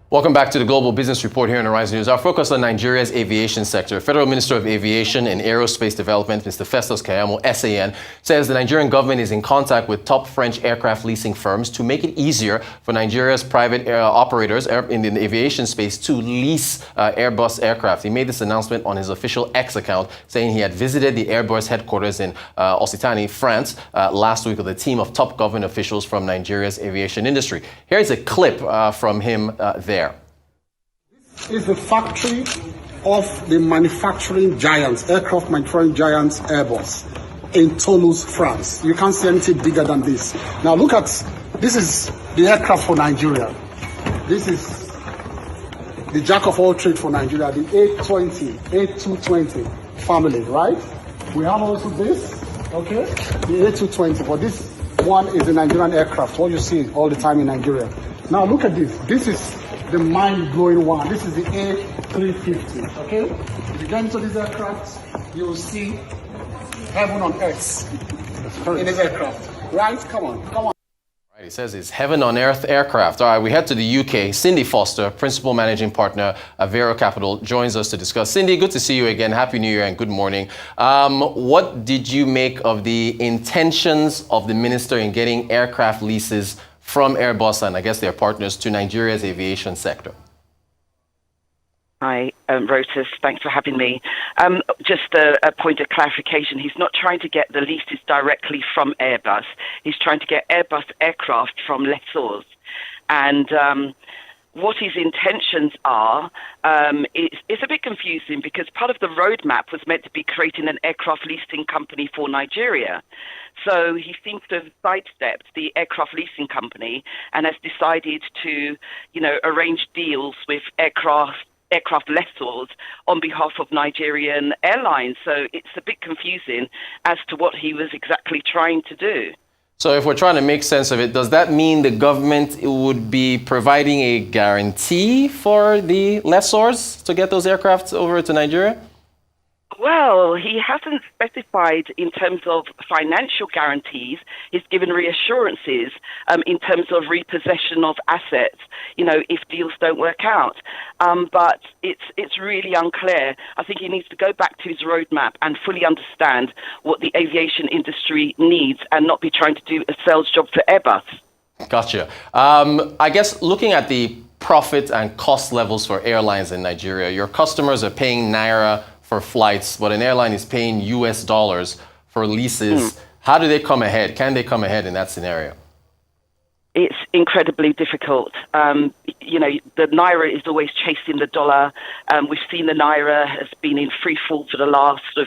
Welcome back to the Global Business Report here on Horizon News. Our focus on Nigeria's aviation sector. Federal Minister of Aviation and Aerospace Development, Mr. Festus Keyamo, SAN, says the Nigerian government is in contact with top French aircraft leasing firms to make it easier for Nigeria's private operators in the aviation space to lease Airbus aircraft. He made this announcement on his official X account, saying he had visited the Airbus headquarters in Occitanie, France, last week with a team of top government officials from Nigeria's aviation industry. Here's a clip from him there. This is the factory of the manufacturing giants, aircraft manufacturing giants Airbus in Toulouse, France. You can't see anything bigger than this. Now look at, this is the aircraft for Nigeria. This is the jack of all trades for Nigeria, the A220 family, right? We have also this, okay, the A220, but this one is the Nigerian aircraft, what you see all the time in Nigeria. Now look at this. This is the mind-blowing one. This is the A350, okay? If you get into this aircraft, you will see heaven on earth in this aircraft. Right? Come on. Right, he says it's heaven on earth aircraft. All right, we head to the UK. Sindy Foster, Principal Managing Partner at Vero Capital, joins us to discuss. Sindy, good to see you again. Happy New Year and good morning. What did you make of the intentions of the minister in getting aircraft leases from Airbus and I guess their partners to Nigeria's aviation sector? Hi, Rotas. Thanks for having me. Just a point of clarification. He's not trying to get the leases directly from Airbus. He's trying to get Airbus aircraft from lessors. And what his intentions are is a bit confusing because part of the roadmap was meant to be creating an aircraft leasing company for Nigeria. So he seems to have sidestepped the aircraft leasing company and has decided to, arrange deals with aircraft lessors on behalf of Nigerian airlines. So it's a bit confusing as to what he was exactly trying to do. So if we're trying to make sense of it, does that mean the government would be providing a guarantee for the lessors to get those aircraft over to Nigeria? Well, he hasn't specified in terms of financial guarantees. He's given reassurances in terms of repossession of assets, if deals don't work out. But it's really unclear. I think he needs to go back to his roadmap and fully understand what the aviation industry needs and not be trying to do a sales job for Airbus. Gotcha. I guess looking at the profit and cost levels for airlines in Nigeria, your customers are paying Naira for flights, but an airline is paying US dollars for leases. How do they come ahead? Can they come ahead in that scenario? It's incredibly difficult. The Naira is always chasing the dollar. We've seen the Naira has been in free fall for the last 2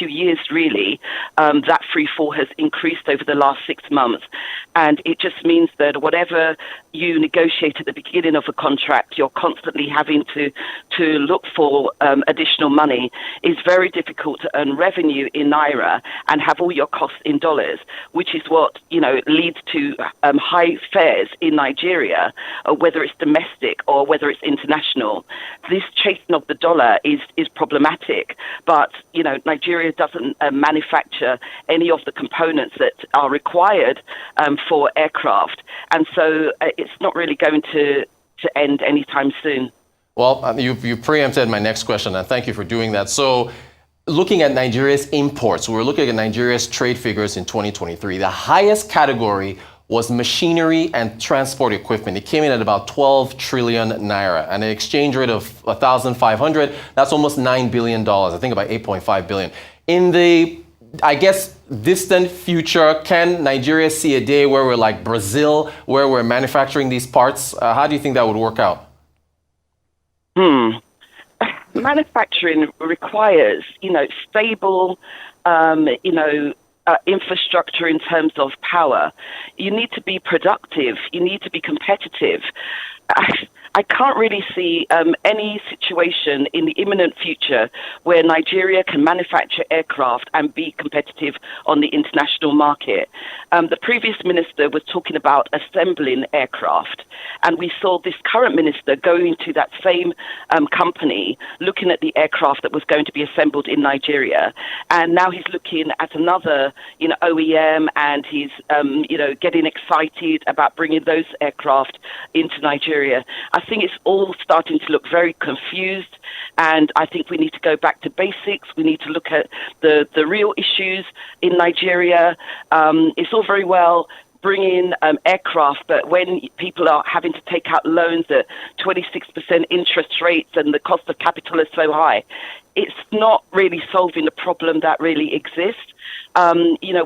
years, really. That free fall has increased over the last 6 months. And it just means that whatever you negotiate at the beginning of a contract, you're constantly having to look for additional money. It's very difficult to earn revenue in Naira and have all your costs in dollars, which is what, leads to high fares in Nigeria, whether it's domestic or whether it's international. This chasing of the dollar is problematic, but Nigeria doesn't manufacture any of the components that are required for aircraft, and so it's not really going to end anytime soon. Well, you preempted my next question, and thank you for doing that. So, looking at Nigeria's imports, we're looking at Nigeria's trade figures in 2023. The highest category was machinery and transport equipment. It came in at about 12 trillion naira and an exchange rate of 1,500. That's almost $9 billion. I think about 8.5 billion. In the, distant future, can Nigeria see a day where we're like Brazil, where we're manufacturing these parts? How do you think that would work out? Manufacturing requires, stable, infrastructure in terms of power. You need to be productive. You need to be competitive. I can't really see any situation in the imminent future where Nigeria can manufacture aircraft and be competitive on the international market. The previous minister was talking about assembling aircraft, and we saw this current minister going to that same company, looking at the aircraft that was going to be assembled in Nigeria, and now he's looking at another, OEM, and he's, getting excited about bringing those aircraft into Nigeria. I I think it's all starting to look very confused, and I think we need to go back to basics. We need to look at the real issues in Nigeria. It's all very well bring in aircraft, but when people are having to take out loans at 26% interest rates and the cost of capital is so high, it's not really solving the problem that really exists.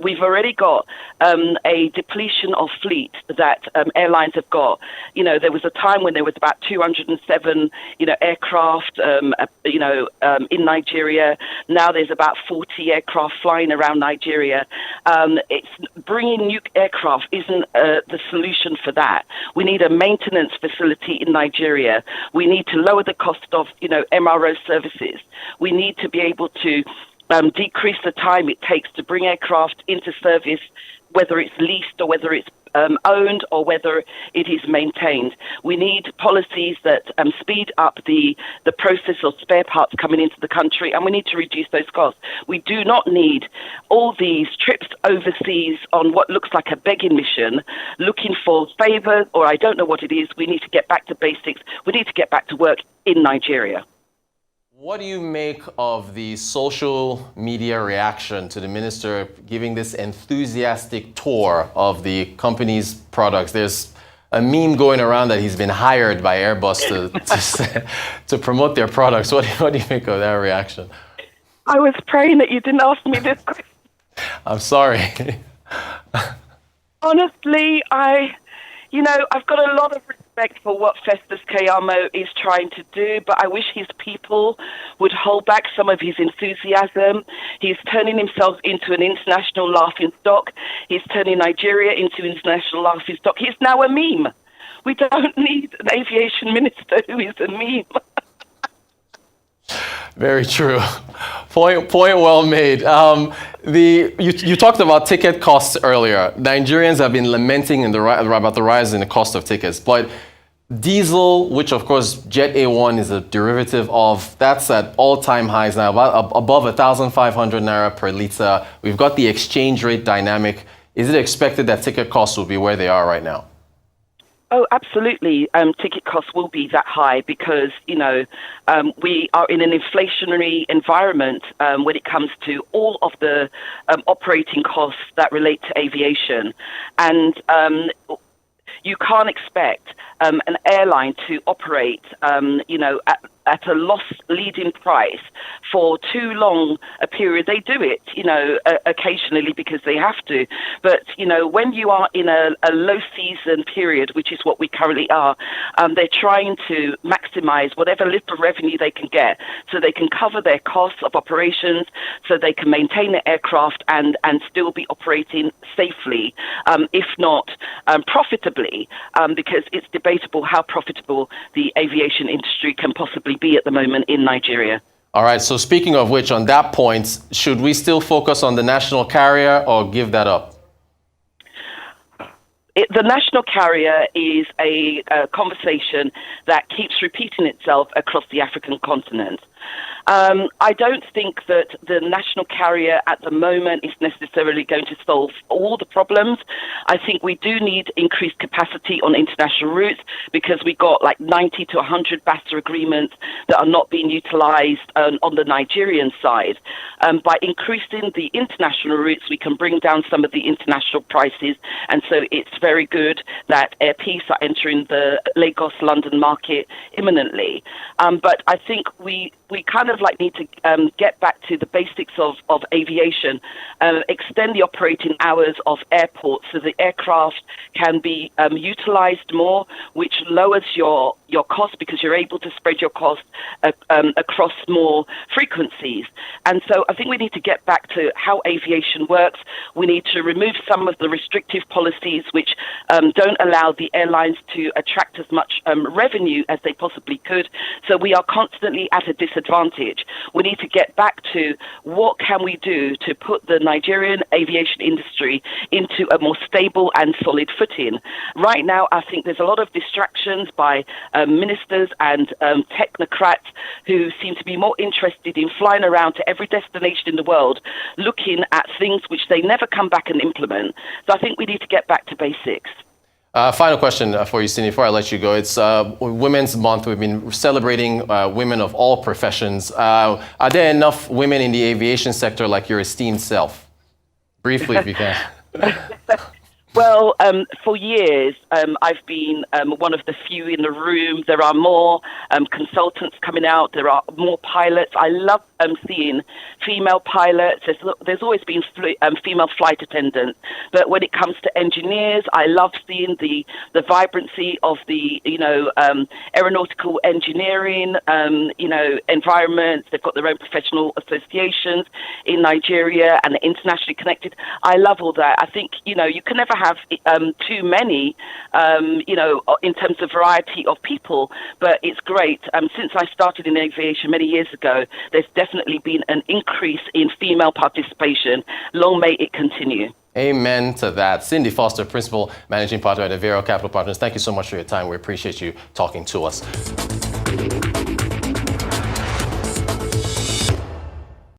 We've already got a depletion of fleet that airlines have got. There was a time when there was about 207, aircraft, in Nigeria. Now there's about 40 aircraft flying around Nigeria. It's bringing new aircraft isn't the solution for that. We need a maintenance facility in Nigeria. We need to lower the cost of, MRO services. We need to be able to decrease the time it takes to bring aircraft into service, whether it's leased or whether it's owned or whether it is maintained. We need policies that speed up the process of spare parts coming into the country, and we need to reduce those costs. We do not need all these trips overseas on what looks like a begging mission, looking for favours, or I don't know what it is. We need to get back to basics. We need to get back to work in Nigeria. What do you make of the social media reaction to the minister giving this enthusiastic tour of the company's products? There's a meme going around that he's been hired by Airbus to promote their products. What do you make of that reaction? I was praying that you didn't ask me this question. I'm sorry. Honestly, I've got a lot of respect for what Festus Keyamo is trying to do, but I wish his people would hold back some of his enthusiasm. He's turning himself into an international laughingstock. He's turning Nigeria into an international laughingstock. He's now a meme. We don't need an aviation minister who is a meme. Very true. Point well made. You talked about ticket costs earlier. Nigerians have been lamenting about the rise in the cost of tickets, but diesel, which of course Jet A1 is a derivative of, that's at all-time highs now, above 1,500 naira per litre. We've got the exchange rate dynamic. Is it expected that ticket costs will be where they are right now? Oh, absolutely. Ticket costs will be that high because, we are in an inflationary environment when it comes to all of the operating costs that relate to aviation. And you can't expect an airline to operate, at a loss-leading price for too long a period. They do it, occasionally because they have to. But, when you are in a low-season period, which is what we currently are, they're trying to maximize whatever little revenue they can get so they can cover their costs of operations, so they can maintain the aircraft and still be operating safely, if not profitably, because it's debatable how profitable the aviation industry can possibly be at the moment in Nigeria. All right, so speaking of which, on that point, should we still focus on the national carrier or give that up? The national carrier is a conversation that keeps repeating itself across the African continent. I don't think that the national carrier at the moment is necessarily going to solve all the problems. I think we do need increased capacity on international routes because we got like 90 to 100 BASTA agreements that are not being utilized on the Nigerian side. By increasing the international routes, we can bring down some of the international prices. And so it's very good that Air Peace are entering the Lagos-London market imminently. But I think we kind of need to get back to the basics of aviation, extend the operating hours of airports so the aircraft can be utilized more, which lowers your cost because you're able to spread your cost across more frequencies. And so I think we need to get back to how aviation works. We need to remove some of the restrictive policies which don't allow the airlines to attract as much revenue as they possibly could. So we are constantly at a disadvantage. We need to get back to what can we do to put the Nigerian aviation industry into a more stable and solid footing. Right now, I think there's a lot of distractions by ministers and technocrats who seem to be more interested in flying around to every destination in the world, looking at things which they never come back and implement. So I think we need to get back to basics. Final question for you, Sindy, before I let you go. It's Women's Month. We've been celebrating women of all professions. Are there enough women in the aviation sector like your esteemed self? Briefly, if you can. Well, for years, I've been one of the few in the room. There are more consultants coming out. There are more pilots. I love seeing female pilots. There's always been female flight attendants. But when it comes to engineers, I love seeing the vibrancy of the, aeronautical engineering, environments. They've got their own professional associations in Nigeria and they're internationally connected. I love all that. I think, you can never have too many, in terms of variety of people, but it's great. Since I started in aviation many years ago, there's definitely been an increase in female participation. Long may it continue. Amen to that. Sindy Foster, Principal Managing Partner at Avero Capital Partners, thank you so much for your time. We appreciate you talking to us.